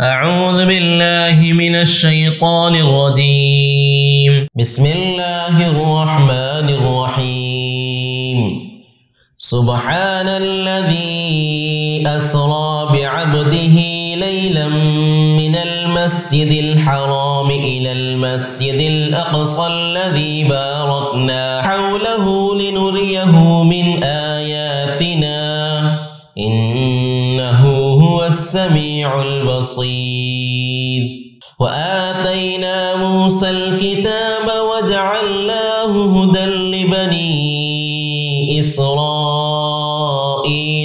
أعوذ بالله من الشيطان الرجيم. بسم الله الرحمن الرحيم. سبحان الذي أسرى بعبده ليلا من المسجد الحرام إلى المسجد الأقصى الذي باركنا حوله لنريه من آياتنا إنه هو السميع البصير. وآتينا موسى الكتاب وجعلناه هدى لبني إسرائيل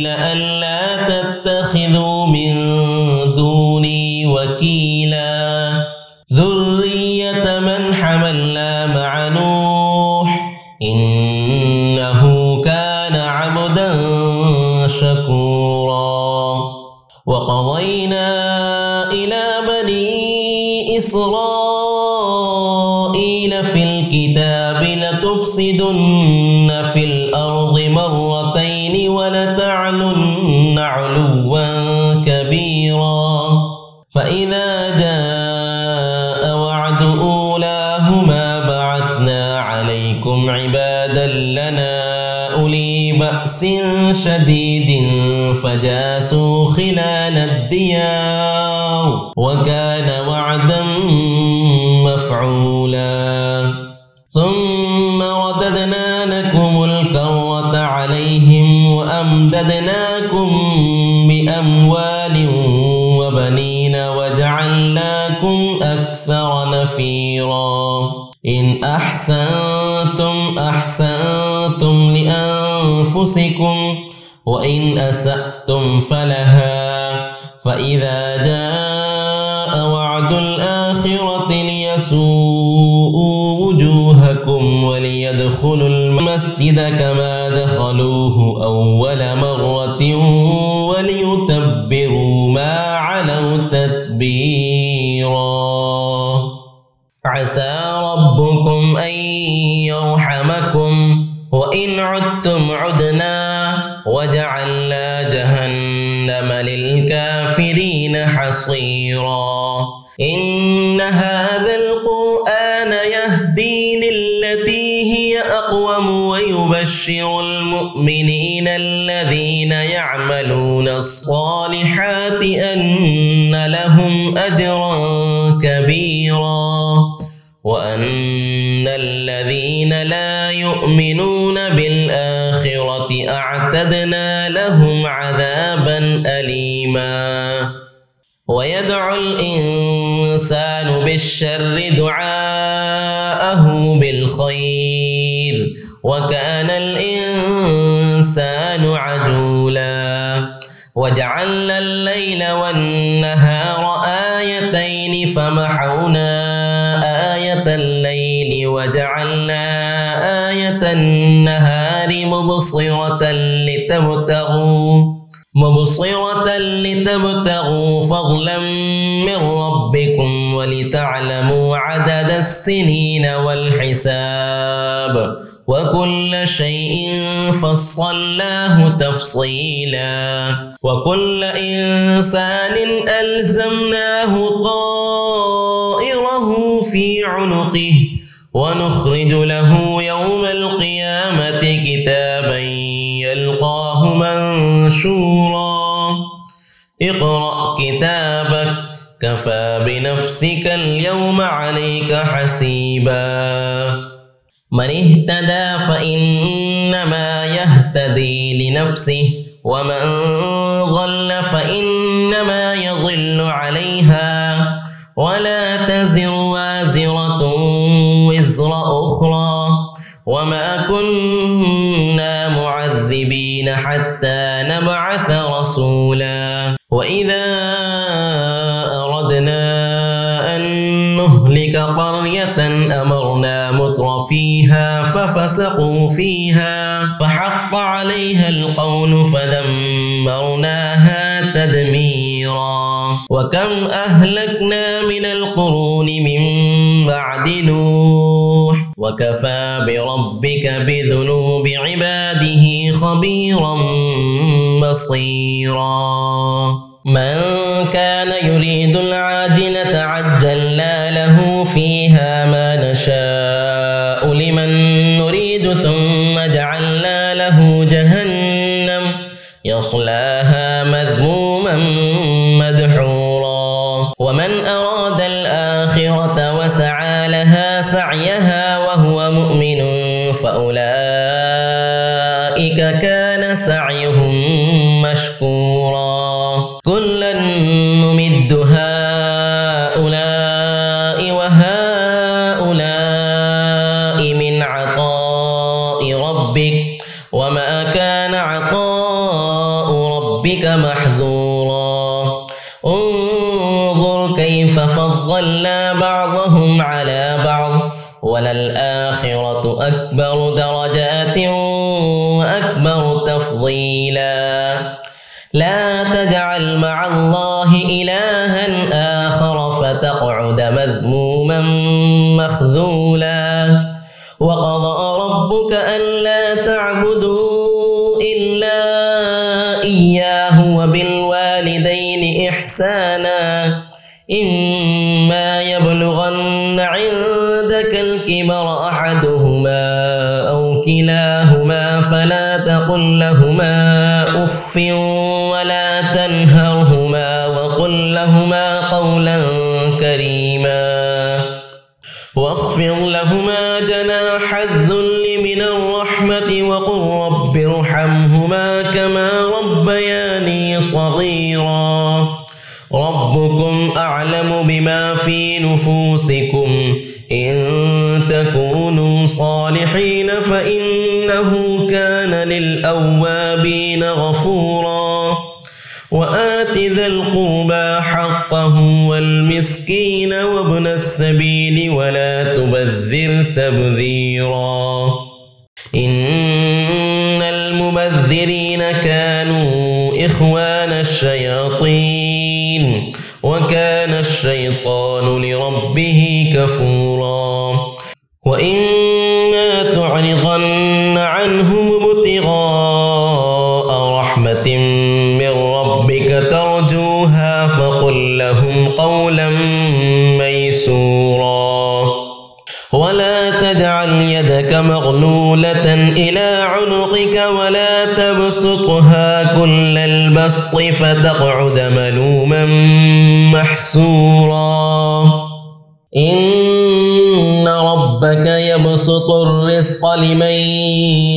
ألا تتخذوا من دوني وكيلا ذرية من حملنا مع نوح إنه كان عبدا شكورا. وقضينا إلى بني إسرائيل في الكتاب لتفسدن في الأرض مرتين ولتعلن علوا كبيرا. فإذا جاء وعد أولاهما بعثنا عليكم عبادا لنا أولي بأس شديد فجاسوا خلال الديار وكان وعدا مفعولا. ثم رددنا لكم الكرة عليهم وأمددناكم بأموال وبنين وجعلناكم أكثر نفيرا. إن أحسنتم أحسنتم لأنفسكم وإن أسأتم فلها. فإذا جاء وعد الآخرة ليسوءوا وجوهكم وليدخلوا المسجد كما دخلوه أول مرة وليتبروا ما علوا تتبيرا. عسى ربكم أن يرحمكم وإن عدتم عدنا وجعلنا جهنم للكافرين حصيرا. إن هذا القرآن يهدي للتي هي أقوم ويبشر المؤمنين الذين يعملون الصالحات أن لهم أجرا كبيرا وأن الذين لا يؤمنون بالآخرة أعتدنا لهم عذابا أليما. ويدعو الإنسان بالشر دعاءه بالخير وكان الإنسان عجولا. وجعلنا الليل والنهار آيتين فمحونا آية الليل وجعلنا آية النهار مبصرة لتبتغوا فضلا من ربكم ولتعلموا عدد السنين والحساب وكل شيء فصلناه تفصيلا. وكل إنسان ألزمناه طائره في عنقه ونخرج له يوم القيامة كتابا يلقاه منشورا. اقرأ كتابك كفى بنفسك اليوم عليك حسيبا. من اهتدى فإنما يهتدي لنفسه ومن ضل فإنما يضل عليها ولا تزر وازرة وزر أخرى وما كنا معذبين حتى نبعث رسولا. وإذا أردنا أن نهلك قرية أمرنا مترفيها ففسقوا فيها فحق عليها القول فدمرناها تدميرا. وكم أهلكنا من القرون من بعد نوح وكفى بربك بذنوب عباده خبيرا بصيرا. من كان يريد العاجلة عجلنا له فيها ما نشاء لمن نريد ثم جعلنا له جهنم يصلاها مذموما مدحورا ومن أراد الآخرة وسعى لها سعيها وهو مؤمن فأولئك كان سعيهم مشكورا كلا نمد هؤلاء وهؤلاء من عطاء ربك وما كان عطاء ربك محظورا انظر كيف فضلنا بعضهم على بعض وللآخرة أكبر درجات وأكبر تفضيلا لا تجعل مع الله إلها آخر فتقعد مذموما مخذولا وقضى ربك ألا تعبدوا إلا إياه وبالوالدين إحسانا إما يبلغن عندك الكبر أحدهما أو كلاهما فلا تقل لهما أف ولا تنهرهما وقل لهما قولا كريما واخفض لهما جناح الذل من الرحمة وقل رب ارحمهما كما ربياني صغيرا ربكم أعلم بما في نفوسكم إن تكونوا صالحين فإنه كان للأوابين غفورا وآت ذا القربى حقه والمسكين وابن السبيل ولا تبذر تبذيرا إن المبذرين كانوا إخوان الشياطين وكان الشيطان لربه كفورا وإما تعرضن عنهم ابتغاء رحمة من ربك ترجوها فقل لهم قولا ميسورا ولا تجعل يدك مغلولة إلى عنقك ولا تبسطها كل البسط فتقعد ملوما محسورا إن ربك يبسط الرزق لمن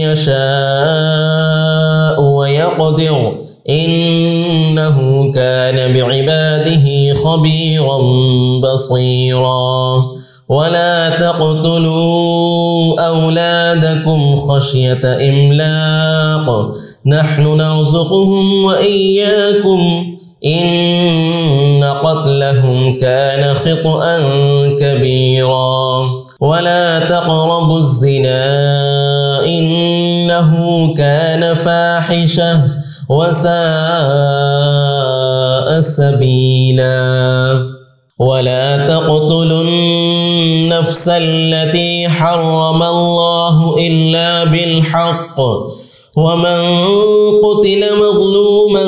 يشاء ويقدر إنه كان بعباده خبيرا بصيرا ولا تقتلوا أولادكم خشية إملاق نحن نرزقهم وإياكم إن قتلهم كان خطأ كبيرا ولا تقربوا الزنا إنه كان فاحشة وساء سبيلا ولا تقتلوا النفس التي حرم الله إلا بالحق ومن قتل مظلوما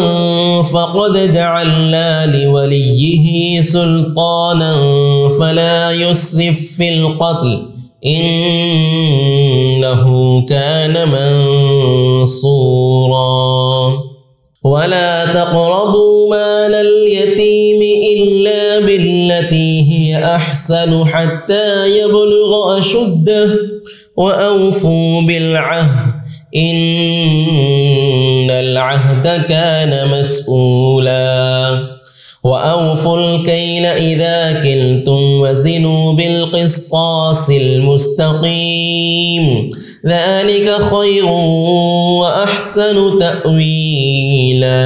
فقد جعلنا لوليه سلطانا فلا يسرف في القتل إنه كان منصورا ولا تقربوا مال اليتيم إلا بالتي هي أحسن حتى يبلغ أشده وأوفوا بالعهد إن العهد كان مسؤولا وأوفوا الكيل إذا كلتم وزنوا بالقسطاس المستقيم ذلك خير وأحسن تأويلا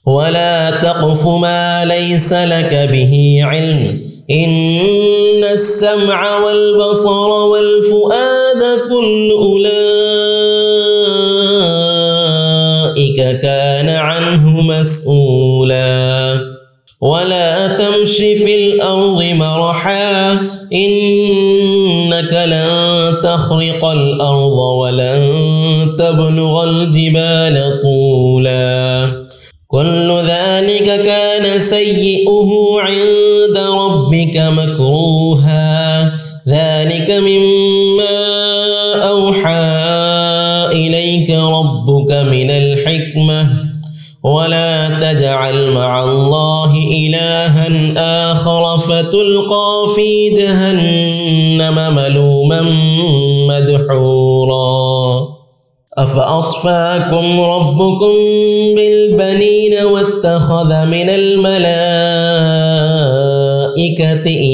ولا تقف ما ليس لك به علم إن السمع والبصر والفؤاد كل أولئك كان عنه مسؤولا ولا تمش في الأرض مرحا إنك لن تخرق الأرض ولن تبلغ الجبال طولا كل ذلك عند ربك مكروها ذلك مما أوحى إليك ربك من الحكمة ولا تجعل مع الله إلها آخر فتلقى في جهنم ملوما مدحورا أفأصفاكم ربكم بالبنين واتخذ من الملائكة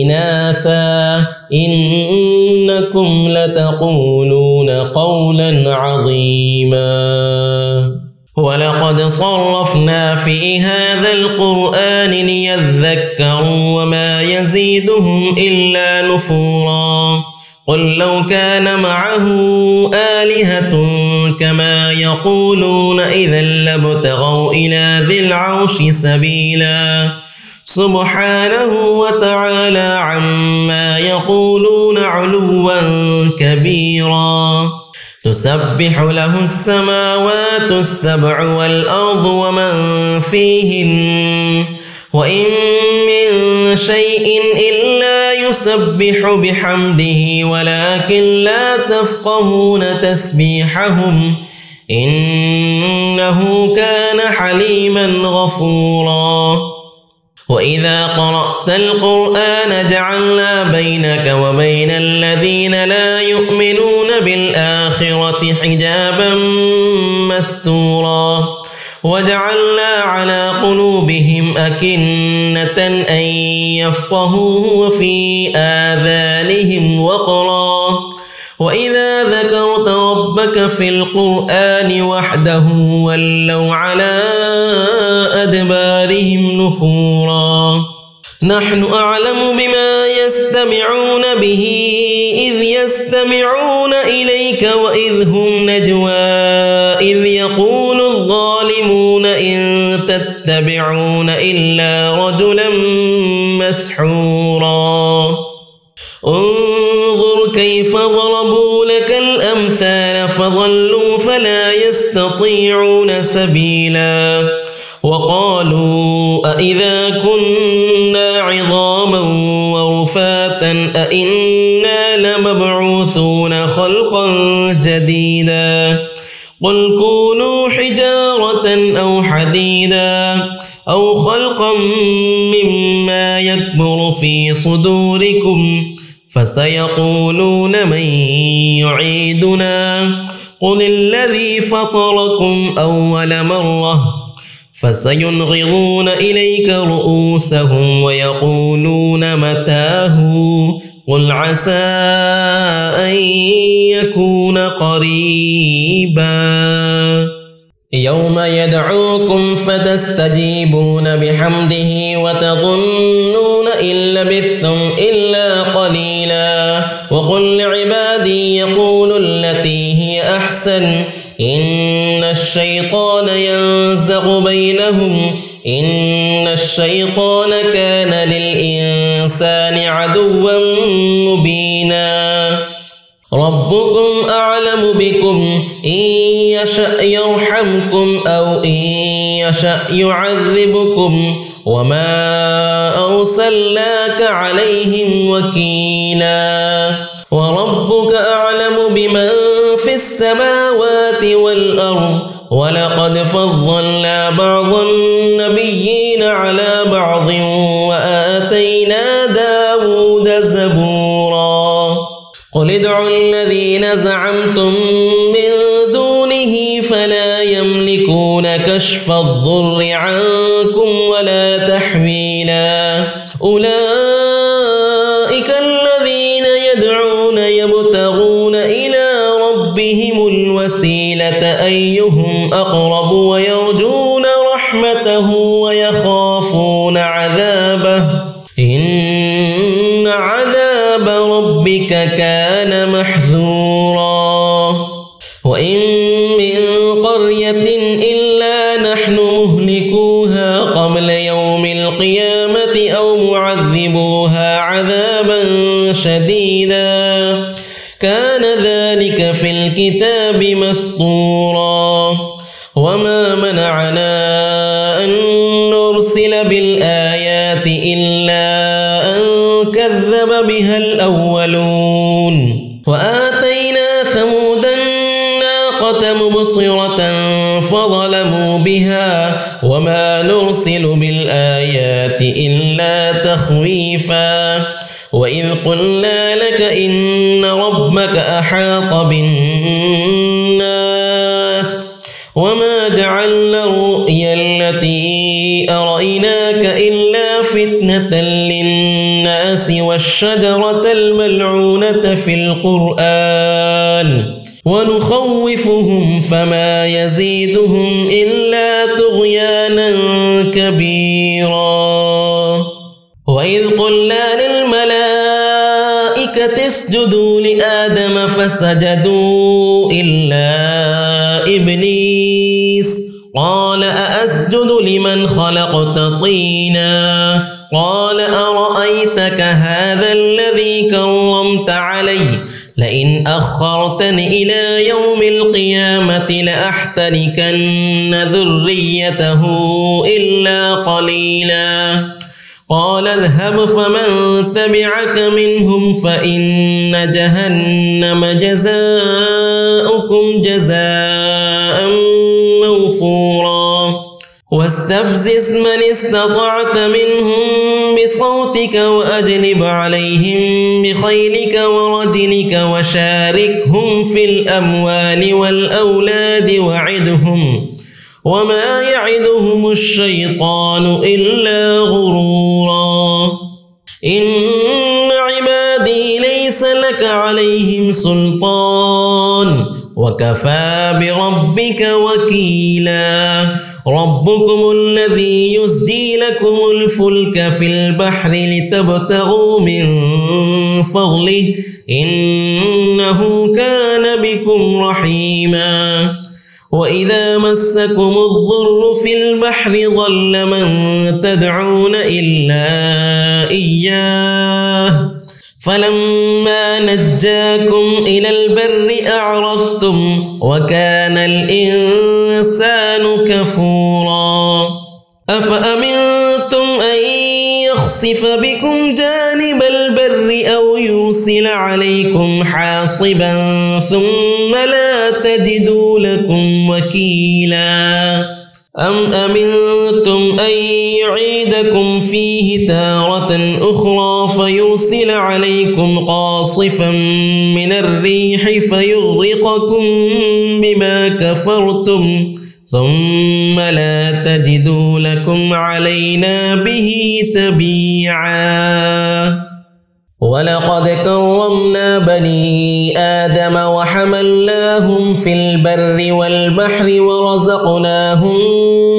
إناثا إنكم لتقولون قولا عظيما ولقد صرفنا في هذا القرآن ليذكروا وما يزيدهم إلا نفورا قل لو كان معه آلهة كما يقولون إذا لابتغوا إلى ذي العرش سبيلا سبحانه وتعالى عما يقولون علوا كبيرا تسبح له السماوات السبع والأرض ومن فيهن وإن من شيء إلا يسبح بحمده ولكن لا تفقهون تسبيحهم إنه كان حليما غفورا وإذا قرأت القرآن جعلنا بينك وبين الذين لا يؤمنون بالآخرة حجابا مستورا وجعلنا على قلوبهم أكنة أن يفقهوه وفي آذانهم وقرا وإذا ذكرت ربك في القرآن وحده ولوا على أدبارهم نفورا نحن أعلم بما يستمعون به إذ يستمعون إليك وإذ هم نجوى إذ يقول الظالمون إن تتبعون إلا رجلا مسحورا انظر كيف ضربوا لك الأمثال فضلوا فلا يستطيعون سبيلا وقالوا أإذا كنا عظاما ورفاتا أإنا لمبعوثون خلقا جديدا قل كونوا حجارة أو حديدا أو خلقا مما يكبر في صدوركم فسيقولون من يعيدنا قل الذي فطركم أول مرة فسينغضون إليك رؤوسهم ويقولون متاه قل عسى أن يكون قريبا يوم يدعوكم فتستجيبون بحمده وتظنون إن لبثتم إلا قليلا وقل لعبادي يقولوا التي هي أحسن إن الشيطان ينزغ بينهم إن الشيطان كان للإنسان عدوا مبينا ربكم أعلم بكم إن يشأ يرحمكم أو إن يشأ يعذبكم وما أرسلناك عليهم وكيلا وربك أعلم بمن في السماوات والأرض ولقد فضلنا بعض النبيين على بعض وآتينا داود زبورا قل ادعوا الذين زعمتم من دونه فلا يملكون كشف الضر عنكم ولا تحويلا أولئك الذين يدعون يبتغون إلى ربهم الوسيلة أيهم أقرب ويرجون رحمته ويخافون عذابه إن عذاب ربك كان محذورا وإن من قرية إلا نحن مهلكوها قبل يوم القيامة أو معذبوها عذابا شديدا كان ذلك في الكتاب مسطورا وما منعنا أن نرسل بالآيات إلا إلا أن كذب بها الأولون وآتينا ثمود الناقة مبصرة فظلموا بها وما نرسل بالآيات إلا تخويفا وإذ قلنا لك إن ربك أحاط بالناس وما جعلنا الرؤيا التي أريناك إلا فتنة للناس والشجرة الملعونة في القرآن ونخوفهم فما يزيدهم إلا طغيانا كبيرا وإذ قلنا للملائكة اسجدوا لآدم فسجدوا إلا إبليس قال أأسجد لمن خلقت طينا قال أرأيتك هذا الذي كرمت علي لئن أخرتني إلى يوم القيامة لأحتركن ذريته إلا قليلا قال اذهب فمن تبعك منهم فإن جهنم جزاؤكم جزاء موفورا واستفزز من استطعت منهم بصوتك وأجلب عليهم بخيلك ورجلك وشاركهم في الأموال والأولاد وعدهم وما يعدهم الشيطان إلا غرورا إن عبادي ليس لك عليهم سلطان وكفى بربك وكيلا ربكم الذي يزجي لكم الفلك في البحر لتبتغوا من فضله إنه كان بكم رحيما وإذا مسكم الضر في البحر ضل من تدعون إلا إياه فلما نجاكم إلى البر أعرضتم وكان الإنسان كفورا أفأمنتم أن يخسف بكم جانب البر أو يرسل عليكم حاصبا ثم لا تجدوا لكم وكيلا أم أمنتم أن يعيدكم فيه تارة أخرى فيرسل عليكم قاصفا من الريح فيغرقكم بما كفرتم ثم لا تجدوا لكم علينا به تبيعا ولقد كرمنا بني آدم وحملناهم في البر والبحر ورزقناهم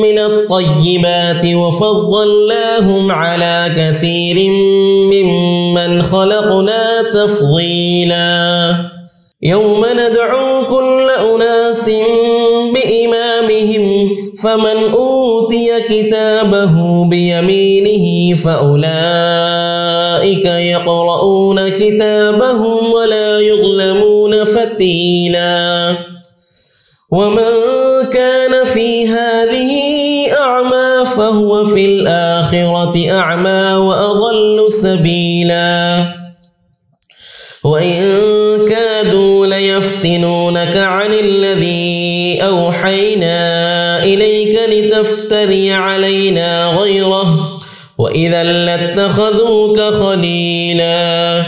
من الطيبات وفضلناهم على كثير ممن خلقنا تفضيلا يوم ندعو كل أناس بإمامهم فمن أوتي كتابه بيمينه فأولئك يقرؤون كتابهم ولا يظلمون فتيلا ومن كان في هذه أعمى فهو في الآخرة أعمى وأضل سبيلا وإن كادوا ليفتنونك عن الذي أوحينا إليك لتفتري علينا غيره وإذا لاتخذوك خليلا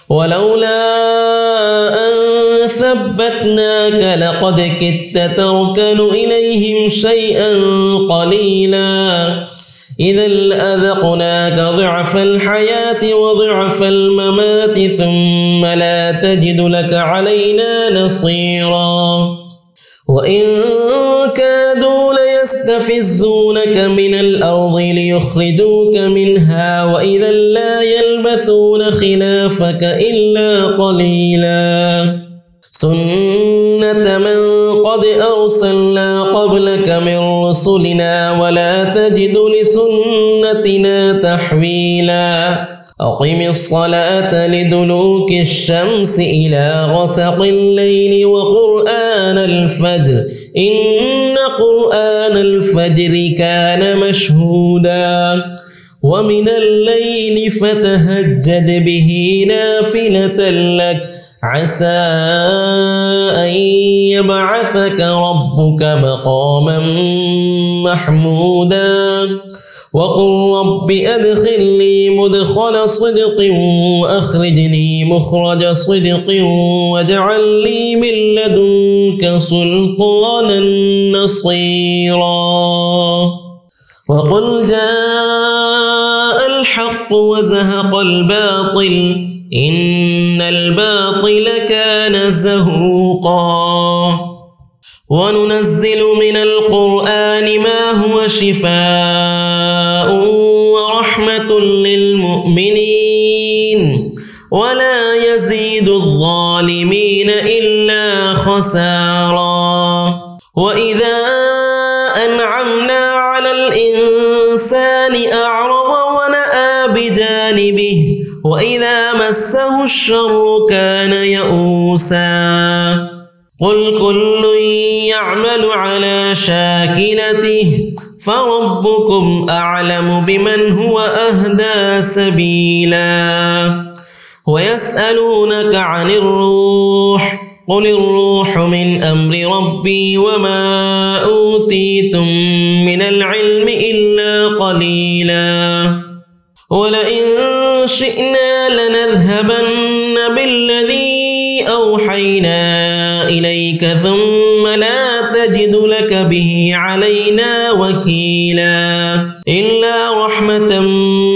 ولولا أن ثبتناك لقد كدت تركن إليهم شيئا قليلا إذا لأذقناك ضعف الحياة وضعف الممات ثم لا تجد لك علينا نصيرا وإن كادوا ليستفزونك من الأرض ليخرجوك منها وإذا لا يلبثون خلافك إلا قليلا سنة من قد أرسلنا قبلك من رسلنا ولا تجد لسنتنا تحويلا أقم الصلاة لدلوك الشمس إلى غسق الليل وقرآن الفجر إن قرآن الفجر كان مشهودا ومن الليل فتهجد به نافلة لك عسى أن يبعثك ربك مقاما محمودا وقل رب أدخلني مدخل صدق وأخرجني مخرج صدق واجعل لي من لدنك سلطانا نصيرا وقل جاء الحق وزهق الباطل إن الباطل كان زهوقا وننزل من القرآن ما هو شفاء ورحمة للمؤمنين ولا يزيد الظالمين إلا خسارا وإذا أنعمنا على الإنسان أعرض ونأى بجانبه وإذا مسه الشر كان يئوسا قل كل يعمل على شاكلته فربكم أعلم بمن هو أهدى سبيلا ويسألونك عن الروح قل الروح من أمر ربي وما أوتيتم من العلم إلا قليلا ولئن شئنا لنذهبن بالذي أوحينا إليك ثم لا تجد لك به علينا وكيلا إلا رحمة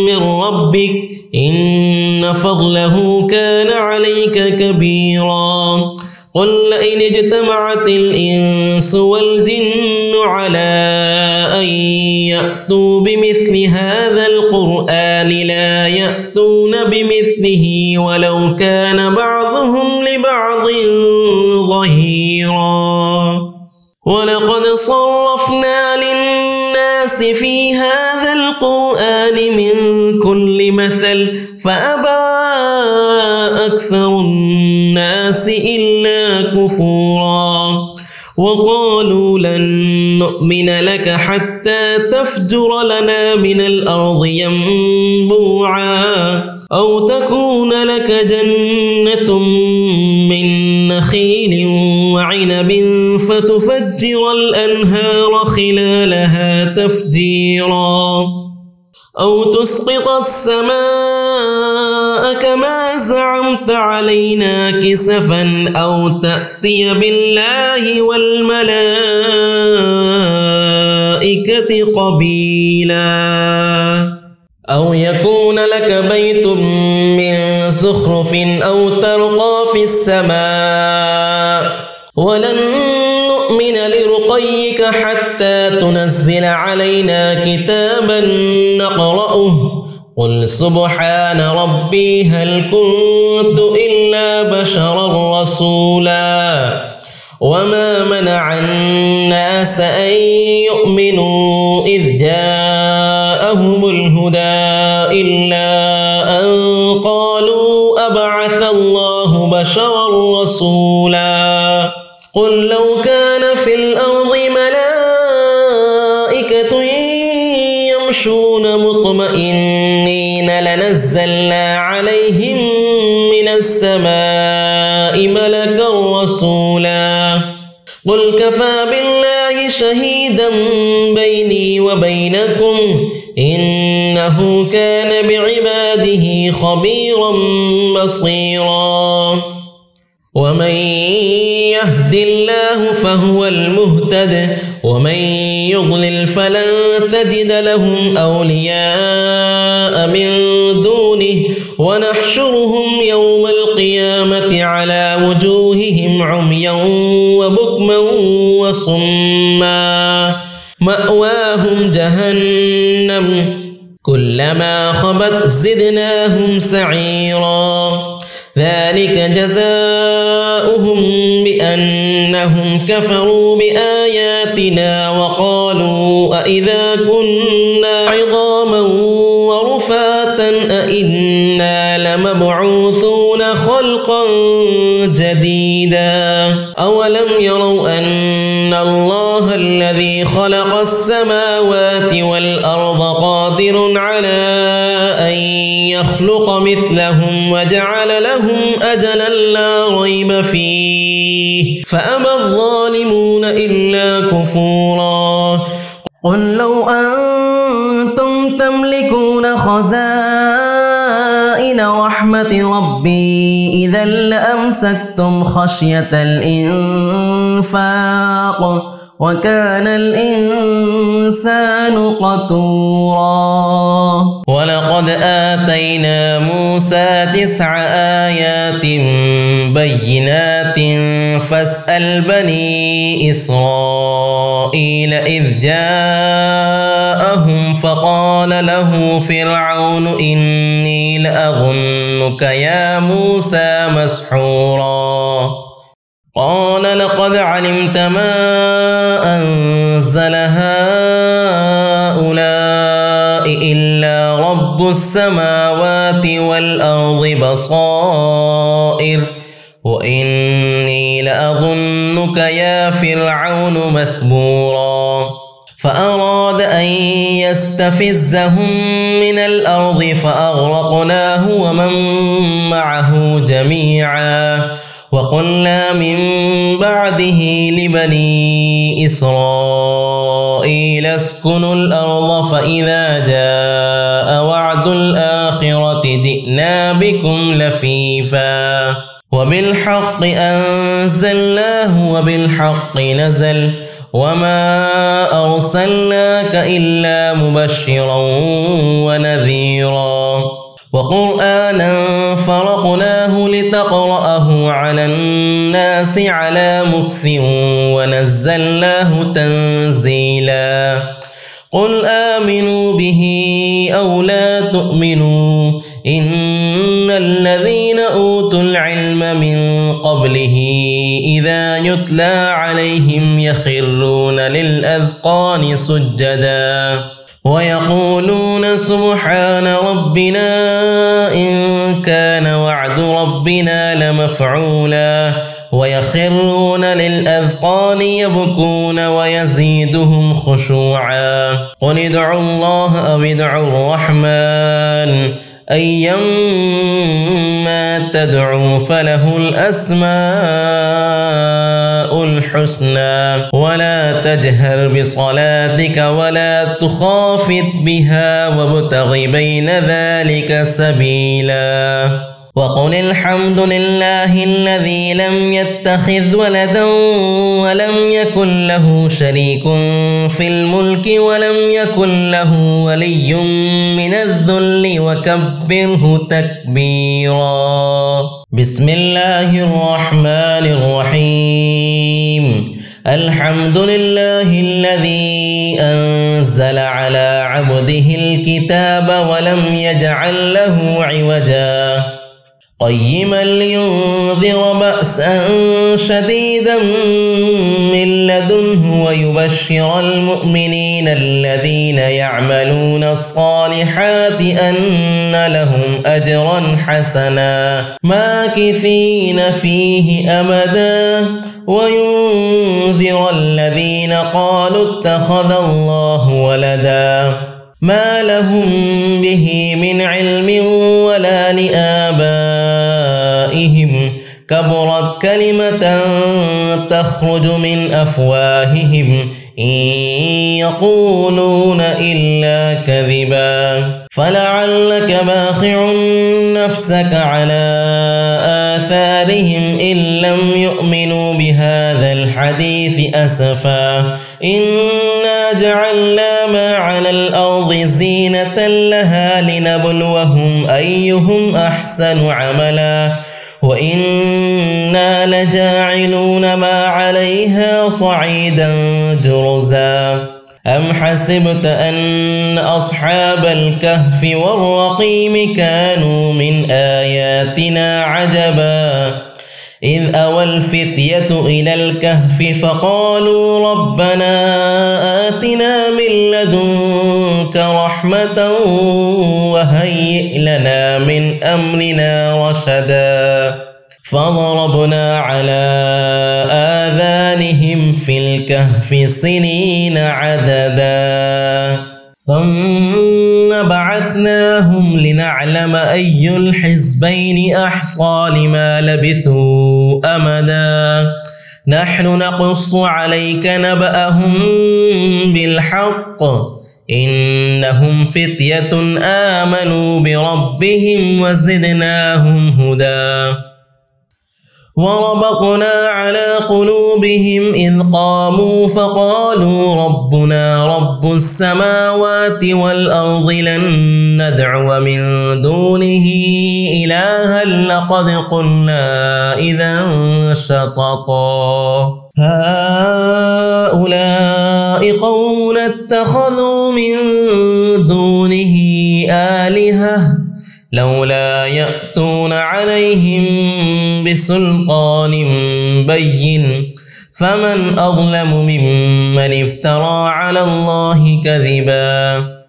من ربك إن فضله كان عليك كبيرا قل لئن اجتمعت الإنس والجن على أن يأتوا بمثل هذا القرآن لا يأتون بمثله ولو كان بعضهم لبعض ظهيرا ولقد صرفنا للناس في هذا القرآن من كل مثل فأبى أكثر الناس إلا كفورا وقالوا لن نؤمن لك حتى تفجر لنا من الأرض ينبوعا أو تكون لك جنة من نخيل وعنب فتفجر الأنهار خلالها تفجيرا أو تسقط السماء كما زعمت علينا كسفا أو تأتي بالله والملائكة قبيلا أو يكون لك بيت من زخرف أو ترقى في السماء ولن نؤمن لرقيك حتى تنزل علينا كتابا نقرأه قل سبحان ربي هل كنت إلا بشرا رسولا وما منع الناس أن يؤمنوا إذ جاءهم الهدى إلا أن قالوا أبعث الله بشرا رسولا قل لو كان في الأرض ملائكة يمشون مطمئنين لنزلنا عليهم من السماء ملكا رسولا قل كفى بالله شهيدا بيني وبينكم إنه كان بعباده خبيرا بصيرا ومن يهد الله فهو المهتد ومن يضلل فلن تجد لهم أولياء من دونه ونحشرهم يوم القيامة على وجوههم عميا وبكما وصما مأواهم جهنم كلما خبت زدناهم سعيرا ذلك جزاؤهم بأنهم كفروا بآياتنا وقالوا أإذا كنا عظاما ورفاتا أإنا لمبعوثون خلقا جديدا أولم يروا أن الله الذي خلق السماوات والأرض قادر على يخلق مثلهم وجعل لهم أجلا لا ريب فيه فأبى الظالمون إلا كفورا قل لو أنتم تملكون خزائن رحمة ربي إذا لأمسكتم خشية الإنفاق وكان الإنسان قتورا ولقد آتينا موسى 9 آيات بينات فاسأل بني إسرائيل إذ جاءهم فقال له فرعون إني لأظنك يا موسى مسحورا قال لقد علمت ما أنزل هؤلاء إلا رب السماوات والأرض بصائر وإني لأظنك يا فرعون مثبورا فأراد أن يستفزهم من الأرض فأغرقناه ومن معه جميعا وقلنا من بعده لبني إسرائيل اسكنوا الأرض فإذا جاء وعد الآخرة جئنا بكم لفيفا وبالحق أنزلناه وبالحق نزل وما أرسلناك إلا مبشرا ونذيرا وقرآنا فرقناه لتقرأه على الناس على مكث ونزلناه تنزيلا قل آمنوا به أو لا تؤمنوا إن الذين أوتوا العلم من قبله إذا يتلى عليهم يخرون للأذقان سجدا ويقولون سبحان ربنا إن كان وعد ربنا لمفعولا ويخرون للأذقان يبكون ويزيدهم خشوعا قل ادعوا الله أو ادعوا الرحمن أيما تدعوا فله الأسماء الحسنى ولا تجهر بصلاتك ولا تخافت بها وابتغ بين ذلك سبيلا وقل الحمد لله الذي لم يتخذ ولدا ولم يكن له شريك في الملك ولم يكن له ولي من الذل وكبره تكبيرا بسم الله الرحمن الرحيم الحمد لله الذي أنزل على عبده الكتاب ولم يجعل له عوجا قيما لينذر بأسا شديدا من لدنه ويبشر المؤمنين الذين يعملون الصالحات أن لهم أجرا حسنا ماكثين فيه أبدا وينذر الذين قالوا اتخذ الله ولدا ما لهم به من علم ولا لآبائهم كبرت كلمة تخرج من أفواههم إن يقولون إلا كذبا فلعلك باخع نفسك على آثارهم إن لم يؤمنوا بهذا الحديث أسفا إنا جعلنا ما على الأرض زينة لها لنبلوهم أيهم أحسن عملا وإنا لجاعلون ما عليها صعيدا جرزا أم حسبت أن أصحاب الكهف والرقيم كانوا من آياتنا عجبا إذ أوى الفتية إلى الكهف فقالوا ربنا آتنا من لدنك رحمة وهيئ لنا من أمرنا رشدا فضربنا على آذانهم في الكهف سنين عددا ثم بعثناهم لنعلم أي الحزبين أحصى لما لبثوا أمدا نحن نقص عليك نبأهم بالحق إنهم فتية آمنوا بربهم وزدناهم هدى وربطنا على قلوبهم إذ قاموا فقالوا ربنا رب السماوات والأرض لن ندعو من دونه إلها لقد قلنا إذا شططا هؤلاء قوم اتخذوا من دونه آلهة لولا يأتون عليهم بسلطان بين فمن أظلم ممن افترى على الله كذبا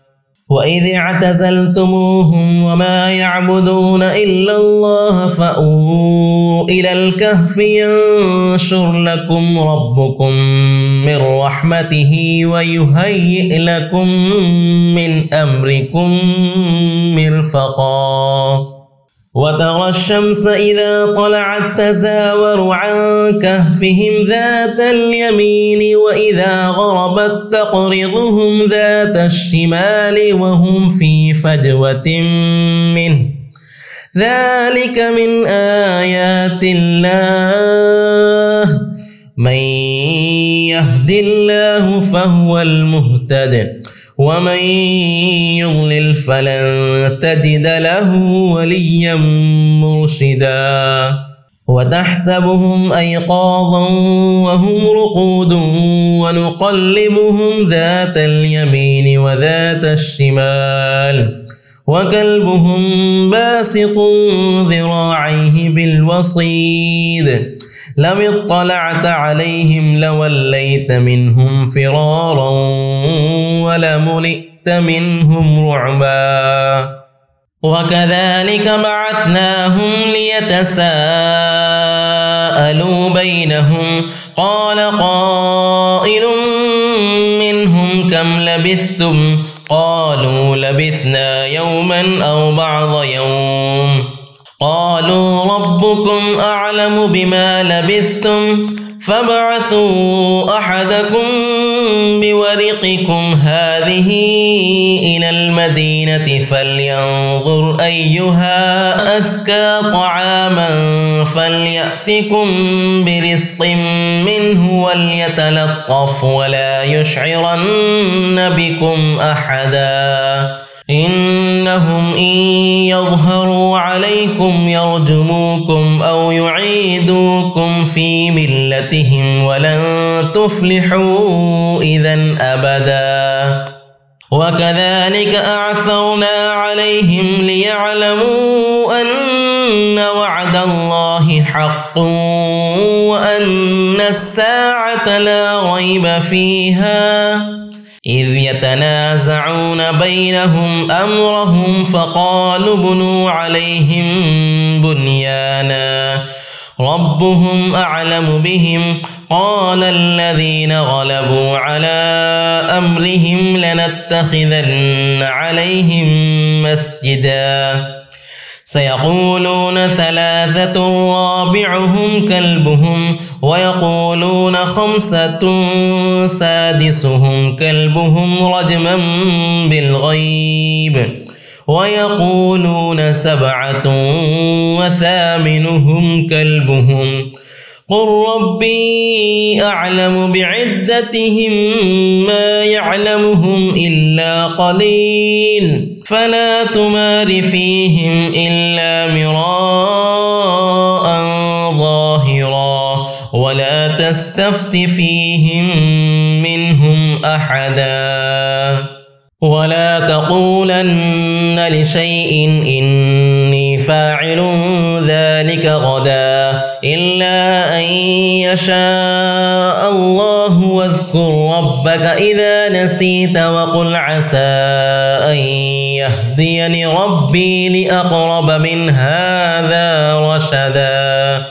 وإذ اعتزلتموهم وما يعبدون إلا الله فأووا إلى الكهف ينشر لكم ربكم من رحمته ويهيئ لكم من أمركم مرفقا وترى الشمس إذا طلعت تزاور عن كهفهم ذات اليمين وإذا غربت تقرضهم ذات الشمال وهم في فجوة منه ذلك من آيات الله من يهد الله فهو المهتد ومن يضلل فلن تجد له وليا مرشدا وتحسبهم أيقاظا وهم رقود ونقلبهم ذات اليمين وذات الشمال وكلبهم باسط ذراعيه بالوصيد لو اطلعت عليهم لوليت منهم فرارا ولملئت منهم رعبا وكذلك بعثناهم ليتساءلوا بينهم قال قائل منهم كم لبثتم قالوا لبثنا يوما أو بعض يوم قالوا ربكم أعلم بما لبثتم فابعثوا أحدكم بورقكم هذه إلى المدينة فلينظر أيها أزكى طعاما فليأتكم برزق منه وليتلطف ولا يشعرن بكم أحدا إنهم إن يظهروا عليكم يرجموكم أو يعيدوكم في ملتهم ولن تفلحوا إذا أبدا وكذلك أعثرنا عليهم ليعلموا أن وعد الله حق وأن الساعة لا ريب فيها إذ يتنازعون بينهم أمرهم فقالوا ابنوا عليهم بنيانا ربهم أعلم بهم قال الذين غلبوا على أمرهم لنتخذن عليهم مسجدا سيقولون ثلاثة رابعهم كلبهم ويقولون خمسة سادسهم كلبهم رجما بالغيب ويقولون سبعة وثامنهم كلبهم قل ربي أعلم بعدتهم ما يعلمهم إلا قليل فلا تمار فيهم إلا مراء ظاهرا ولا تستفت فيهم منهم أحدا ولا تقولن لشيء إني فاعل ذلك غدا إلا أن يشاء الله واذكر ربك إذا نسيت وقل عسى أن يهديني ربي لأقرب من هذا رشدا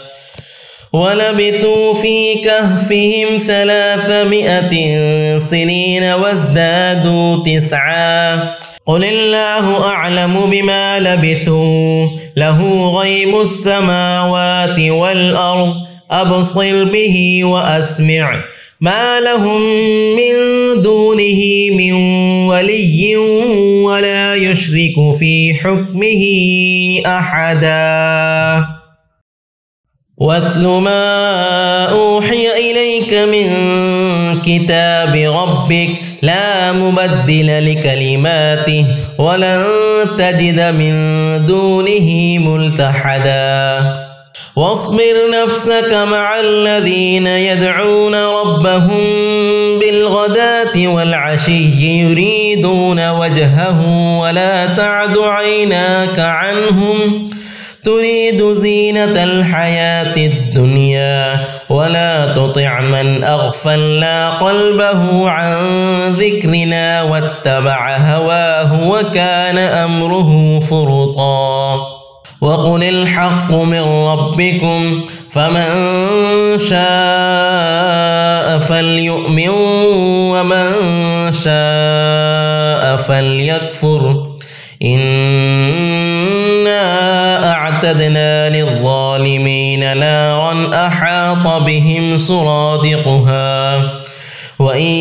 ولبثوا في كهفهم 300 سنين وازدادوا 9 قل الله أعلم بما لبثوا له غيب السماوات والأرض أبصر به وأسمع ما لهم من دونه من ولي ولا يشرك في حكمه أحدا واتل ما أوحي إليك من كتاب ربك لا مبدل لكلماته ولن تجد من دونه ملتحدا واصبر نفسك مع الذين يدعون ربهم بالغداة والعشي يريدون وجهه ولا تعد عيناك عنهم تريد زينة الحياة الدنيا ولا تطع من أغفلنا قلبه عن ذكرنا واتبع هواه وكان أمره فرطا وقل الحق من ربكم فمن شاء فليؤمن ومن شاء فليكفر إنا أعتدنا للظالمين نارا أحاط بهم سرادقها وإن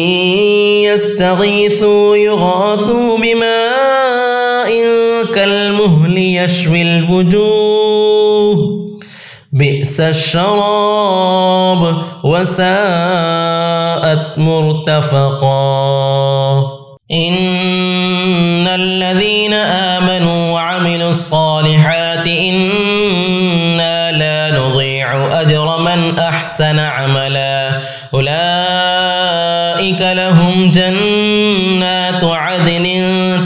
يستغيثوا يغاثوا بماء كالمهل يشوي الوجوه بئس الشراب وساءت مرتفقا إن الذين آمنوا وعملوا الصالحات إنا لا نضيع أجر من أحسن عملا أولئك لهم جنات عدن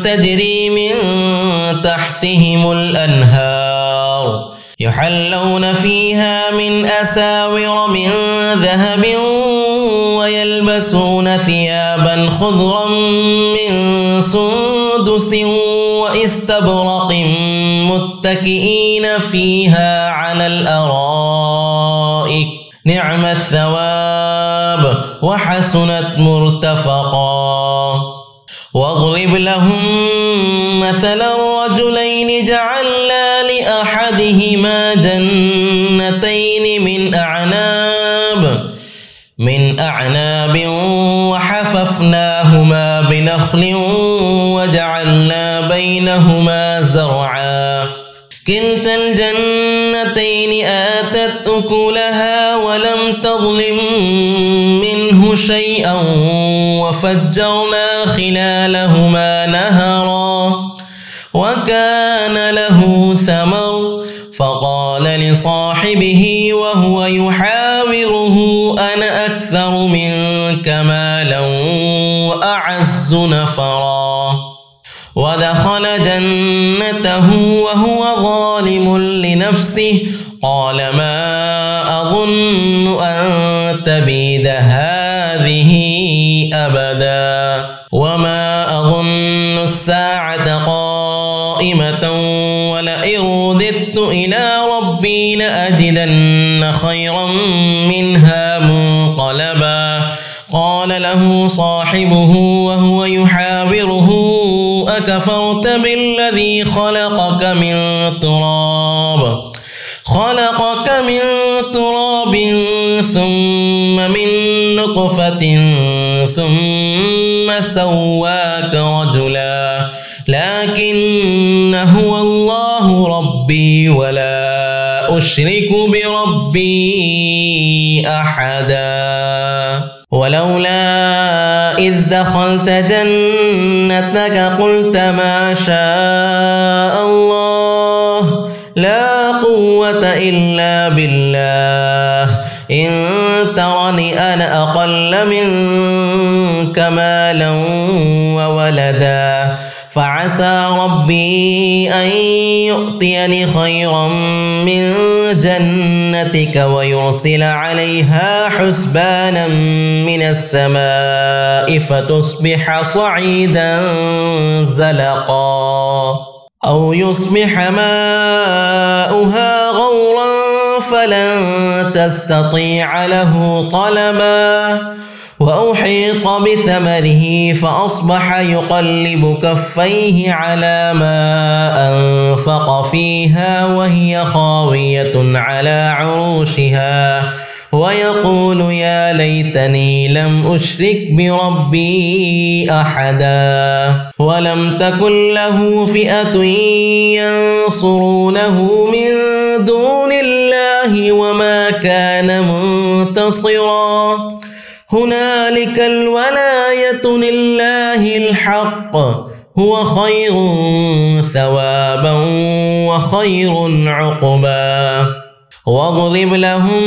تجري من تحتهم الأنهار يحلون فيها من أساور من ذهب ويلبسون ثيابا خضرا من سندس واستبرق متكئين فيها على الأرائك نعم الثواب وحسنت مرتفقا واضرب لهم مثل الرجلين جعلنا لأحدهما جنتين من أعناب وحففناهما بنخل وجعلنا بينهما زرعا كلتا الجنتين آتت أكلها ولم تظلم منه شيئا وفجرنا خلالهما نهرا وكان له ثمر فقال لصاحبه وهو يحاوره أنا أكثر منك مالا وأعز نفرا ودخل جنته وهو ظالم لنفسه قال ما أظن أن تبيد هذه أبدا وما أظن الساعة قائمة ولئن رددت إلى ربي لأجدن خيرا منها منقلبا قال له صاحبه وهو يحاوره أكفرت بالذي خلقك من تراب ثم من نطفة ثم سواك رجلا لكن هو الله ربي ولا أشرك بربي أحدا ولولا إذ دخلت جنتك قلت ما شاء الله لا قوة إلا بالله إن ترني أنا أقل منك مالا وولدا فعسى ربي أن يؤتيني خيرا من جنتك ويرسل عليها حسبانا من السماء فتصبح صعيدا زلقا أو يصبح ماؤها غورا فلن تستطيع له طلبا وأحيط بثمره فأصبح يقلب كفيه على ما أنفق فيها وهي خاوية على عروشها ويقول يا ليتني لم أشرك بربي أحدا ولم تكن له فئة ينصرونه من دون الله وما كان منتصرا هنالك الولاية لله الحق هو خير ثوابا وخير عقبا واضرب لهم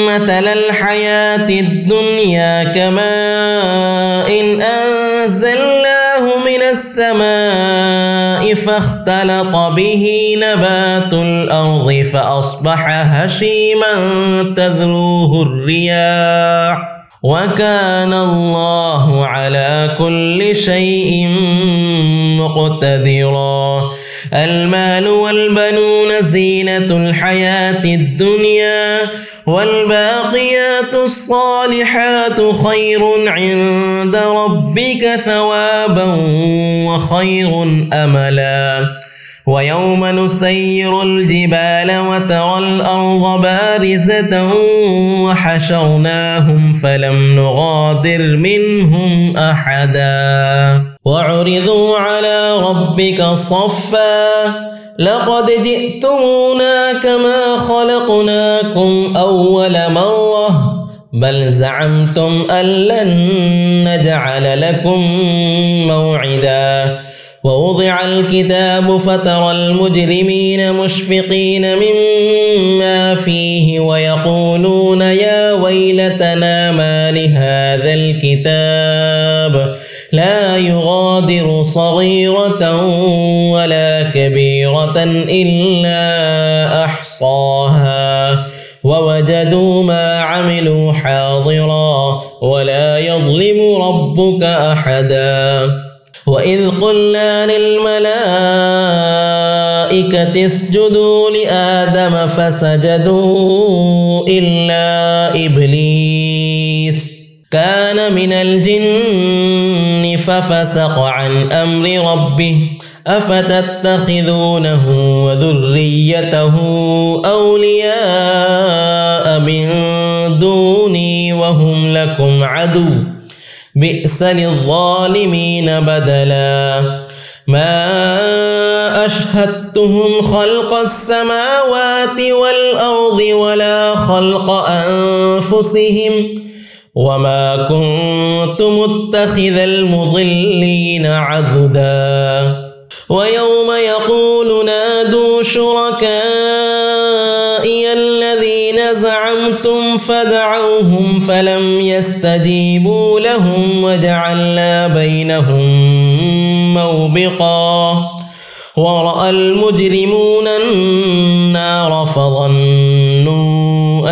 مثل الحياة الدنيا كماء أنزلناه من السماء فاختلط به نبات الأرض فأصبح هشيما تذروه الرياح وكان الله على كل شيء مقتدرا المال والبنون زينة الحياة الدنيا والباقيات الصالحات خير عند ربك ثوابا وخير أملا ويوم نسير الجبال وترى الأرض بارزة وحشرناهم فلم نغادر منهم أحدا وعرضوا على ربك صفا لقد جئتمونا كما خلقناكم أول مرة بل زعمتم أن لن نجعل لكم موعدا ووضع الكتاب فترى المجرمين مشفقين مما فيه ويقولون يا ويلتنا ما لهذا الكتاب لا يغادر صغيرة ولا كبيرة إلا أحصاها ووجدوا ما عملوا حاضرا ولا يظلم ربك أحدا وإذ قلنا للملائكة اسجدوا لآدم فسجدوا إلا إبليس كان من الجن ففسق عن أمر ربه أفتتخذونه وذريته أولياء من دوني وهم لكم عدو بئس للظالمين بدلا ما أشهدتهم خلق السماوات والأرض ولا خلق أنفسهم وما كنت متخذ المضلين عضدا ويوم يقول نادوا شركائي الذين زعمتم فدعوهم فلم يستجيبوا لهم وجعلنا بينهم موبقا ورأى المجرمون النار فظنوا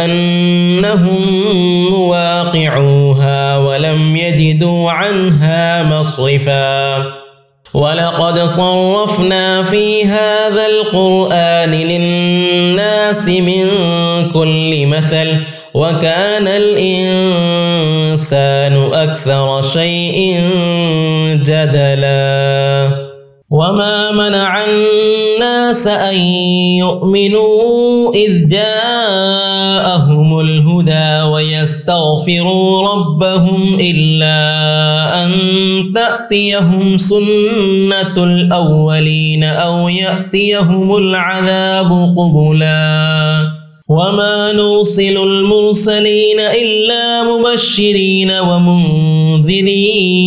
أنهم مواقعوها ولم يجدوا عنها مصرفا ولقد صرفنا في هذا القرآن للناس من كل مثل وكان الإنسان أكثر شيء جدلا وما منع الناس أن يؤمنوا إذ جاءهم الهدى ويستغفروا ربهم إلا أن تأتيهم سنة الأولين أو يأتيهم العذاب قبلا وما نرسل المرسلين إلا مبشرين ومنذرين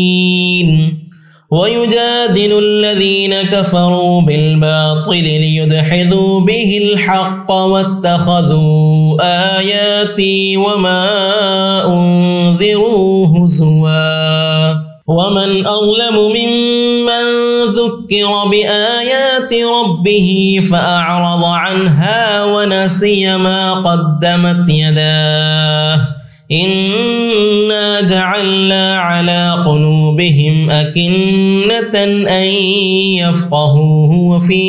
ويجادل الذين كفروا بالباطل ليدحضوا به الحق واتخذوا آياتي وما أنذروا هزوا ومن أظلم ممن ذكر بآيات ربه فأعرض عنها ونسي ما قدمت يداه إنا جعلنا على قلوبهم أكنة أن يفقهوه وفي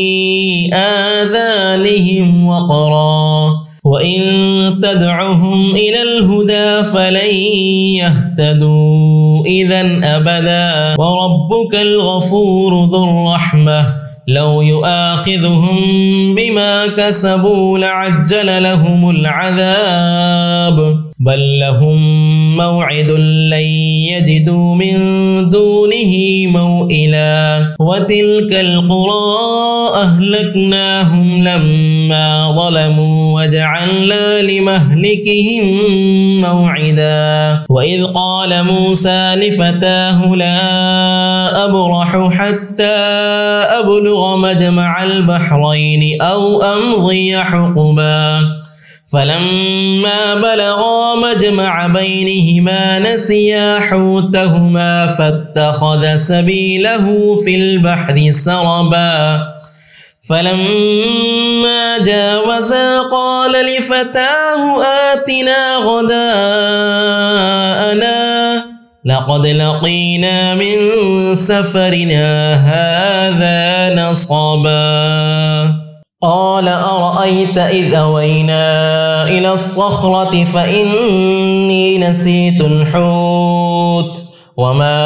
آذانهم وقرا وإن تدعهم إلى الهدى فلن يهتدوا إذا أبدا وربك الغفور ذو الرحمة لو يؤاخذهم بما كسبوا لعجل لهم العذاب بل لهم موعد لن يجدوا من دونه موئلا وتلك القرى أهلكناهم لما ظلموا وجعلنا لمهلكهم موعدا وإذ قال موسى لفتاه لا أبرح حتى أبلغ مجمع البحرين أو أمضي حقبا فلما بلغا مجمع بينهما نسيا حوتهما فاتخذ سبيله في البحر سربا فلما جاوزا قال لفتاه آتنا غداءنا لقد لقينا من سفرنا هذا نصبا قال أرأيت إذ أوينا إلى الصخرة فإني نسيت الحوت وما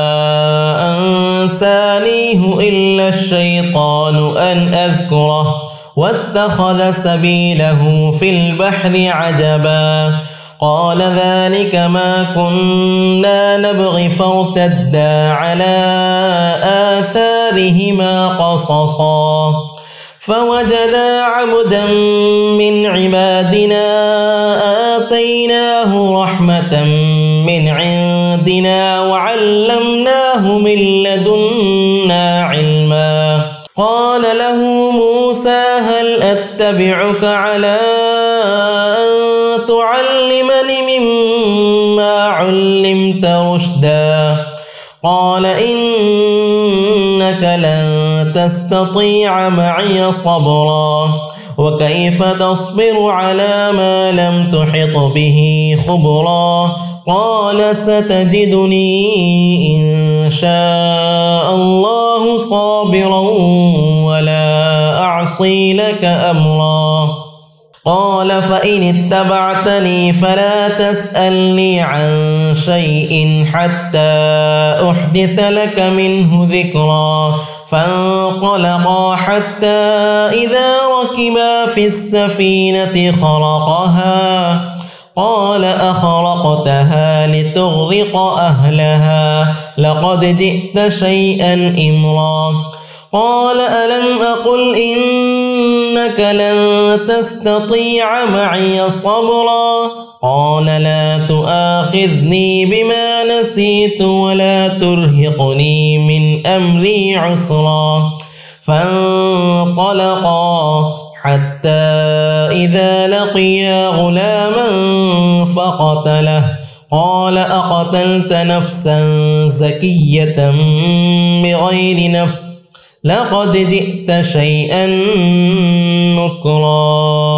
أنسانيه إلا الشيطان أن أذكره واتخذ سبيله في البحر عجبا قال ذلك ما كنا نبغي فارتدا على آثارهما قصصا فوجدا عبدا من عبادنا آتيناه رحمة من عندنا وعلمناه من لدنا علما قال له موسى هل أتبعك على أن تعلمني مما علمت رشدا قال إنك لن تستطيع معي صبرا وكيف تصبر على ما لم تحط به خبرا قال ستجدني إن شاء الله صابرا ولا أعصي لك أمرا قال فإن اتبعتني فلا تسألني عن شيء حتى أحدث لك منه ذكرا فانطلقا حتى إذا ركبا في السفينة خرقها قال أخرقتها لتغرق أهلها لقد جئت شيئا إمرا قال ألم أقل إنك لن تستطيع معي صبرا قال لا تؤاخذني بما نسيت ولا ترهقني من أمري عسرا فانطلقا حتى إذا لقيا غلاما فقتله قال أقتلت نفسا زكية بغير نفس لقد جئت شيئا نكرا